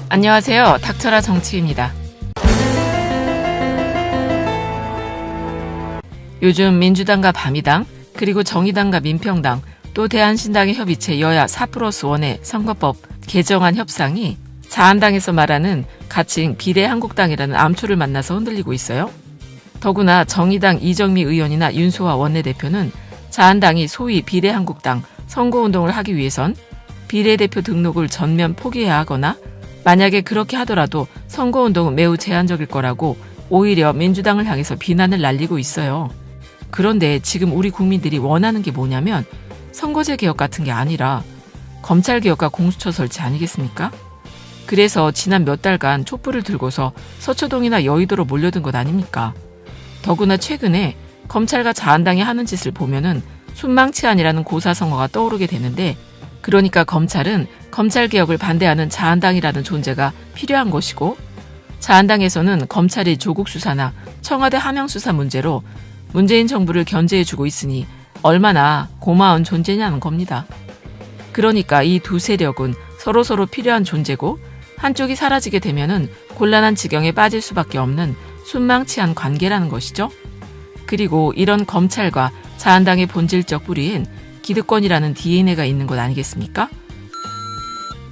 안녕하세요. 닥쳐라 정치입니다. 요즘 민주당과 바미당, 그리고 정의당과 민평당, 또 대한신당의 협의체 여야 4+1의 선거법 개정안 협상이 자한당에서 말하는 가칭 비례한국당이라는 암초를 만나서 흔들리고 있어요. 더구나 정의당 이정미 의원이나 윤소아 원내대표는 자한당이 소위 비례한국당 선거운동을 하기 위해선 비례대표 등록을 전면 포기해야 하거나 만약에 그렇게 하더라도 선거운동은 매우 제한적일 거라고 오히려 민주당을 향해서 비난을 날리고 있어요. 그런데 지금 우리 국민들이 원하는 게 뭐냐면 선거제 개혁 같은 게 아니라 검찰 개혁과 공수처 설치 아니겠습니까? 그래서 지난 몇 달간 촛불을 들고서 서초동이나 여의도로 몰려든 것 아닙니까? 더구나 최근에 검찰과 자한당이 하는 짓을 보면은 순망치안이라는 고사성어가 떠오르게 되는데, 그러니까 검찰은 검찰개혁을 반대하는 자한당이라는 존재가 필요한 것이고, 자한당에서는 검찰이 조국 수사나 청와대 하명 수사 문제로 문재인 정부를 견제해주고 있으니 얼마나 고마운 존재냐는 겁니다. 그러니까 이 두 세력은 서로서로 필요한 존재고, 한쪽이 사라지게 되면은 곤란한 지경에 빠질 수밖에 없는 순망치한 관계라는 것이죠. 그리고 이런 검찰과 자한당의 본질적 뿌리엔 기득권이라는 DNA가 있는 것 아니겠습니까?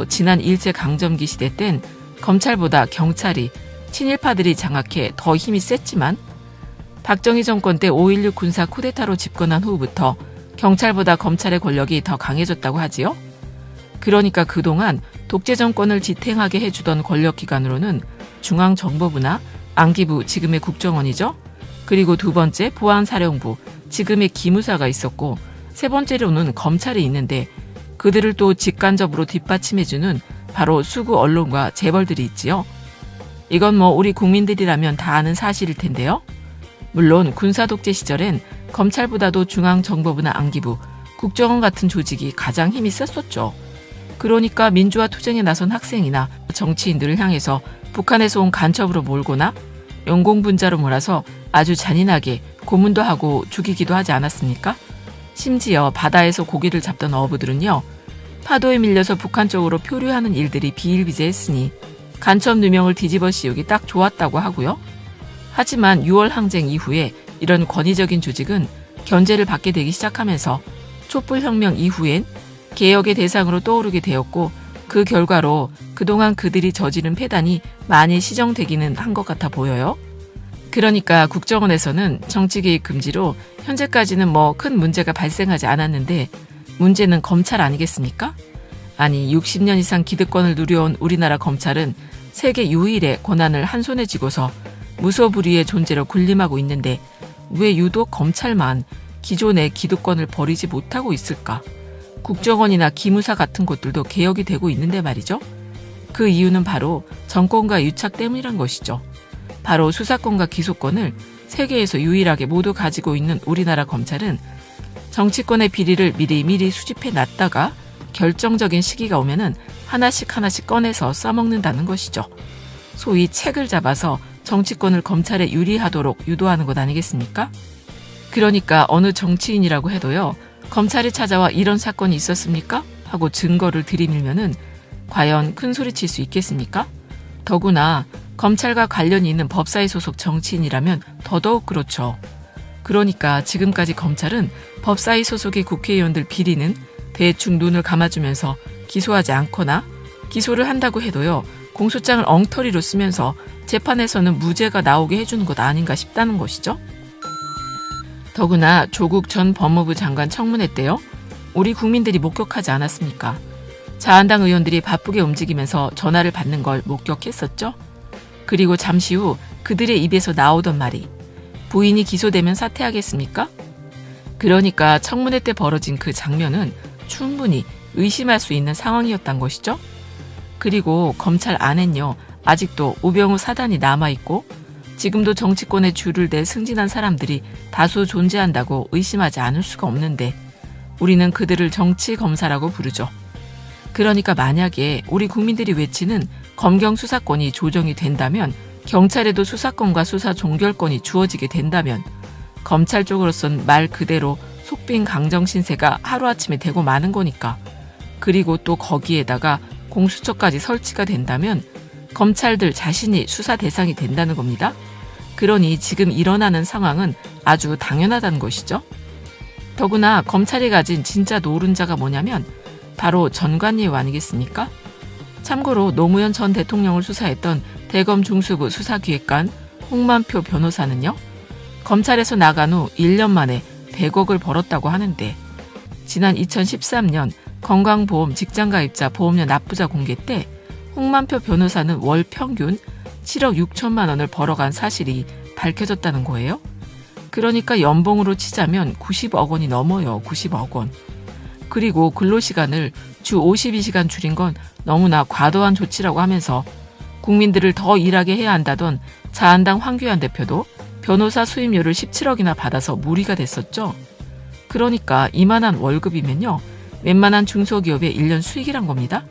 지난 일제강점기 시대 땐 검찰보다 경찰이 친일파들이 장악해 더 힘이 셌지만, 박정희 정권 때 5.16 군사 쿠데타로 집권한 후부터 경찰보다 검찰의 권력이 더 강해졌다고 하지요. 그러니까 그동안 독재 정권을 지탱하게 해주던 권력기관으로는 중앙정보부나 안기부, 지금의 국정원이죠. 그리고 두 번째 보안사령부, 지금의 기무사가 있었고, 세 번째로는 검찰이 있는데 그들을 또 직간접으로 뒷받침해주는 바로 수구 언론과 재벌들이 있지요. 이건 뭐 우리 국민들이라면 다 아는 사실일 텐데요. 물론 군사독재 시절엔 검찰보다도 중앙정보부나 안기부, 국정원 같은 조직이 가장 힘이 셌었죠. 그러니까 민주화 투쟁에 나선 학생이나 정치인들을 향해서 북한에서 온 간첩으로 몰거나 영공분자로 몰아서 아주 잔인하게 고문도 하고 죽이기도 하지 않았습니까? 심지어 바다에서 고기를 잡던 어부들은요, 파도에 밀려서 북한 쪽으로 표류하는 일들이 비일비재했으니 간첩 누명을 뒤집어 씌우기 딱 좋았다고 하고요. 하지만 6월 항쟁 이후에 이런 권위적인 조직은 견제를 받게 되기 시작하면서 촛불혁명 이후엔 개혁의 대상으로 떠오르게 되었고, 그 결과로 그동안 그들이 저지른 폐단이 많이 시정되기는 한 것 같아 보여요. 그러니까 국정원에서는 정치개입 금지로 현재까지는 뭐 큰 문제가 발생하지 않았는데, 문제는 검찰 아니겠습니까? 아니 60년 이상 기득권을 누려온 우리나라 검찰은 세계 유일의 권한을 한 손에 쥐고서 무소불위의 존재로 군림하고 있는데 왜 유독 검찰만 기존의 기득권을 버리지 못하고 있을까? 국정원이나 기무사 같은 곳들도 개혁이 되고 있는데 말이죠. 그 이유는 바로 정권과 유착 때문이란 것이죠. 바로 수사권과 기소권을 세계에서 유일하게 모두 가지고 있는 우리나라 검찰은 정치권의 비리를 미리미리 수집해 놨다가 결정적인 시기가 오면은 하나씩 꺼내서 써먹는다는 것이죠. 소위 책을 잡아서 정치권을 검찰에 유리하도록 유도하는 것 아니겠습니까? 그러니까 어느 정치인이라고 해도요, 검찰이 찾아와 이런 사건이 있었습니까? 하고 증거를 들이밀면은 과연 큰 소리 칠 수 있겠습니까? 더구나 검찰과 관련이 있는 법사위 소속 정치인이라면 더더욱 그렇죠. 그러니까 지금까지 검찰은 법사위 소속의 국회의원들 비리는 대충 눈을 감아주면서 기소하지 않거나, 기소를 한다고 해도요, 공소장을 엉터리로 쓰면서 재판에서는 무죄가 나오게 해주는 것 아닌가 싶다는 것이죠. 더구나 조국 전 법무부 장관 청문회 때요, 우리 국민들이 목격하지 않았습니까? 자한당 의원들이 바쁘게 움직이면서 전화를 받는 걸 목격했었죠. 그리고 잠시 후 그들의 입에서 나오던 말이 부인이 기소되면 사퇴하겠습니까? 그러니까 청문회 때 벌어진 그 장면은 충분히 의심할 수 있는 상황이었단 것이죠. 그리고 검찰 안엔요, 아직도 우병우 사단이 남아있고 지금도 정치권에 줄을 댈 승진한 사람들이 다수 존재한다고 의심하지 않을 수가 없는데 우리는 그들을 정치검사라고 부르죠. 그러니까 만약에 우리 국민들이 외치는 검경 수사권이 조정이 된다면, 경찰에도 수사권과 수사 종결권이 주어지게 된다면 검찰 쪽으로선 말 그대로 속빈 강정 신세가 하루아침에 되고 마는 거니까. 그리고 또 거기에다가 공수처까지 설치가 된다면 검찰들 자신이 수사 대상이 된다는 겁니다. 그러니 지금 일어나는 상황은 아주 당연하다는 것이죠. 더구나 검찰이 가진 진짜 노른자가 뭐냐면 바로 전관예우 아니겠습니까? 참고로 노무현 전 대통령을 수사했던 대검 중수부 수사기획관 홍만표 변호사는요. 검찰에서 나간 후 1년 만에 100억을 벌었다고 하는데 지난 2013년 건강보험 직장가입자 보험료 납부자 공개 때 홍만표 변호사는 월 평균 7억 6천만 원을 벌어간 사실이 밝혀졌다는 거예요. 그러니까 연봉으로 치자면 90억 원이 넘어요. 90억 원. 그리고 근로시간을 주 52시간 줄인 건 너무나 과도한 조치라고 하면서 국민들을 더 일하게 해야 한다던 자한당 황교안 대표도 변호사 수임료를 17억이나 받아서 무리가 됐었죠. 그러니까 이만한 월급이면요. 웬만한 중소기업의 1년 수익이란 겁니다.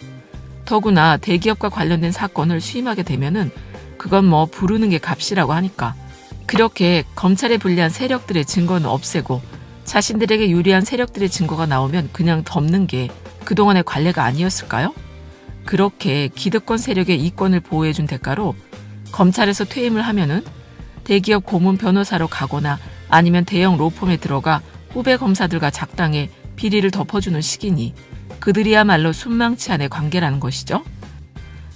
더구나 대기업과 관련된 사건을 수임하게 되면은 그건 뭐 부르는 게 값이라고 하니까 그렇게 검찰에 불리한 세력들의 증거는 없애고 자신들에게 유리한 세력들의 증거가 나오면 그냥 덮는 게 그동안의 관례가 아니었을까요? 그렇게 기득권 세력의 이권을 보호해준 대가로 검찰에서 퇴임을 하면은 대기업 고문 변호사로 가거나 아니면 대형 로펌에 들어가 후배 검사들과 작당해 비리를 덮어주는 식이니 그들이야말로 순망치 않의 관계라는 것이죠.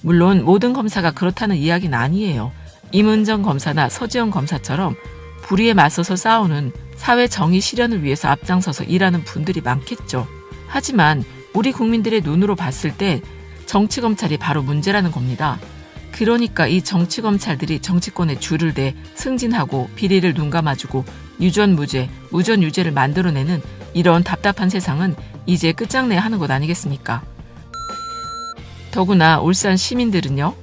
물론 모든 검사가 그렇다는 이야기는 아니에요. 임은정 검사나 서지영 검사처럼 불의에 맞서서 싸우는 사회 정의 실현을 위해서 앞장서서 일하는 분들이 많겠죠. 하지만 우리 국민들의 눈으로 봤을 때 정치검찰이 바로 문제라는 겁니다. 그러니까 이 정치검찰들이 정치권에 줄을 대 승진하고 비리를 눈감아주고 유전무죄, 무전유죄를 만들어내는 이런 답답한 세상은 이제 끝장내야 하는 것 아니겠습니까? 더구나 울산 시민들은요.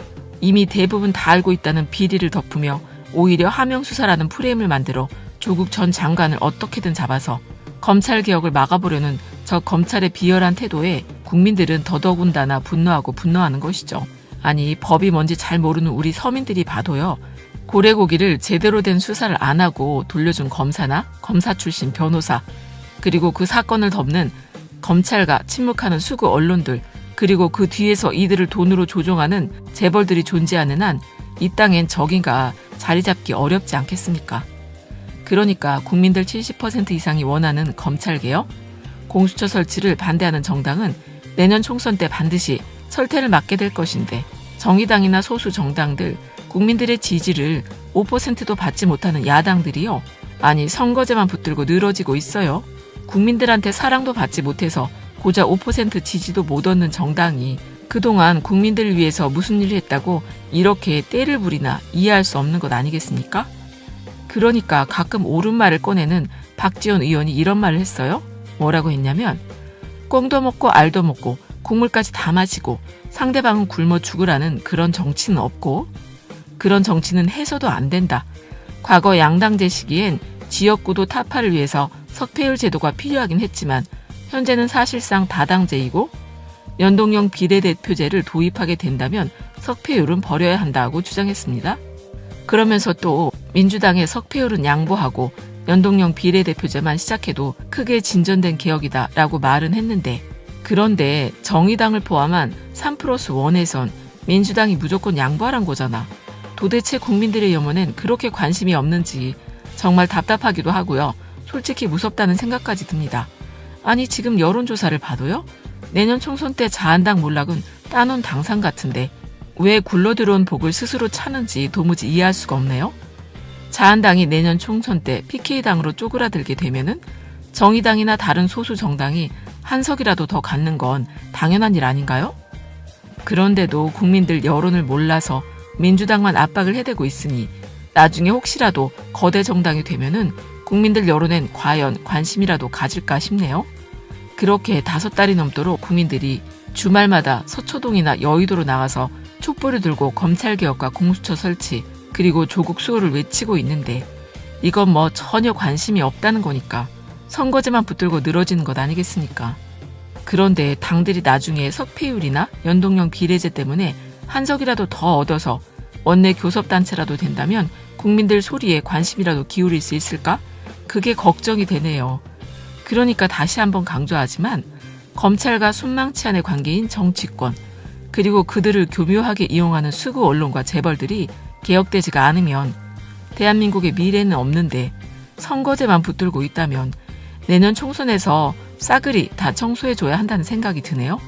이미 대부분 다 알고 있다는 비리를 덮으며 오히려 하명수사라는 프레임을 만들어 조국 전 장관을 어떻게든 잡아서 검찰개혁을 막아보려는 저 검찰의 비열한 태도에 국민들은 더더군다나 분노하는 것이죠. 아니 법이 뭔지 잘 모르는 우리 서민들이 봐도요. 고래고기를 제대로 된 수사를 안 하고 돌려준 검사나 검사 출신 변호사 그리고 그 사건을 덮는 검찰과 침묵하는 수구 언론들 그리고 그 뒤에서 이들을 돈으로 조종하는 재벌들이 존재하는 한 이 땅엔 적인가 자리 잡기 어렵지 않겠습니까? 그러니까 국민들 70% 이상이 원하는 검찰개혁, 공수처 설치를 반대하는 정당은 내년 총선 때 반드시 철퇴를 맞게 될 것인데 정의당이나 소수 정당들, 국민들의 지지를 5%도 받지 못하는 야당들이요. 아니 선거제만 붙들고 늘어지고 있어요. 국민들한테 사랑도 받지 못해서 고작 5% 지지도 못 얻는 정당이 그동안 국민들을 위해서 무슨 일을 했다고 이렇게 떼를 부리나 이해할 수 없는 것 아니겠습니까? 그러니까 가끔 옳은 말을 꺼내는 박지원 의원이 이런 말을 했어요. 뭐라고 했냐면 꽁도 먹고 알도 먹고 국물까지 다 마시고 상대방은 굶어 죽으라는 그런 정치는 없고 그런 정치는 해서도 안 된다. 과거 양당제 시기엔 지역구도 타파를 위해서 석패율 제도가 필요하긴 했지만 현재는 사실상 다당제이고 연동형 비례대표제를 도입하게 된다면 석패율은 버려야 한다고 주장했습니다. 그러면서 또 민주당의 석패율은 양보하고 연동형 비례대표제만 시작해도 크게 진전된 개혁이다라고 말은 했는데 그런데 정의당을 포함한 3+1에선 민주당이 무조건 양보하란 거잖아. 도대체 국민들의 염원엔 그렇게 관심이 없는지 정말 답답하기도 하고요. 솔직히 무섭다는 생각까지 듭니다. 아니 지금 여론조사를 봐도요. 내년 총선 때 자한당 몰락은 따놓은 당상 같은데 왜 굴러들어온 복을 스스로 차는지 도무지 이해할 수가 없네요. 자한당이 내년 총선 때 PK당으로 쪼그라들게 되면은 정의당이나 다른 소수 정당이 한 석이라도 더 갖는 건 당연한 일 아닌가요? 그런데도 국민들 여론을 몰라서 민주당만 압박을 해대고 있으니 나중에 혹시라도 거대 정당이 되면은 국민들 여론엔 과연 관심이라도 가질까 싶네요. 그렇게 5달이 넘도록 국민들이 주말마다 서초동이나 여의도로 나가서 촛불을 들고 검찰개혁과 공수처 설치 그리고 조국 수호를 외치고 있는데 이건 뭐 전혀 관심이 없다는 거니까 선거제만 붙들고 늘어지는 것 아니겠습니까? 그런데 당들이 나중에 석패율이나 연동형 비례제 때문에 한 석이라도 더 얻어서 원내 교섭단체라도 된다면 국민들 소리에 관심이라도 기울일 수 있을까? 그게 걱정이 되네요. 그러니까 다시 한번 강조하지만 검찰과 순망치 않의 관계인 정치권 그리고 그들을 교묘하게 이용하는 수구 언론과 재벌들이 개혁되지가 않으면 대한민국의 미래는 없는데 선거제만 붙들고 있다면 내년 총선에서 싸그리 다 청소해줘야 한다는 생각이 드네요.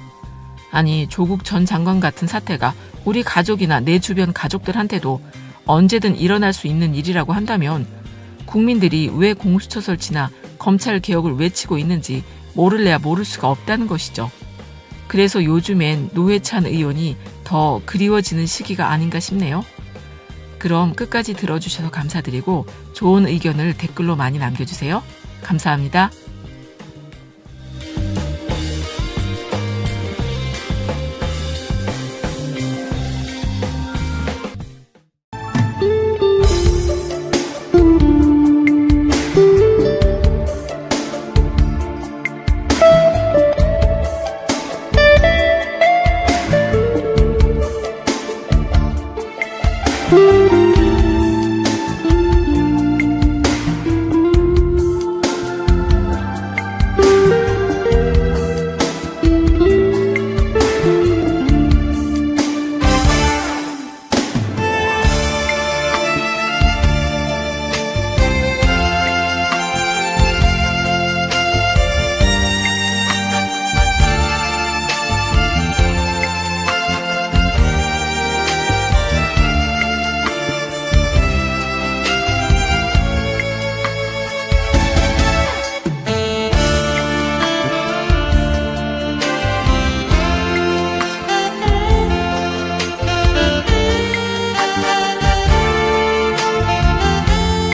아니, 조국 전 장관 같은 사태가 우리 가족이나 내 주변 가족들한테도 언제든 일어날 수 있는 일이라고 한다면 국민들이 왜 공수처 설치나 검찰 개혁을 외치고 있는지 모를래야 모를 수가 없다는 것이죠. 그래서 요즘엔 노회찬 의원이 더 그리워지는 시기가 아닌가 싶네요. 그럼 끝까지 들어주셔서 감사드리고 좋은 의견을 댓글로 많이 남겨주세요. 감사합니다. thank you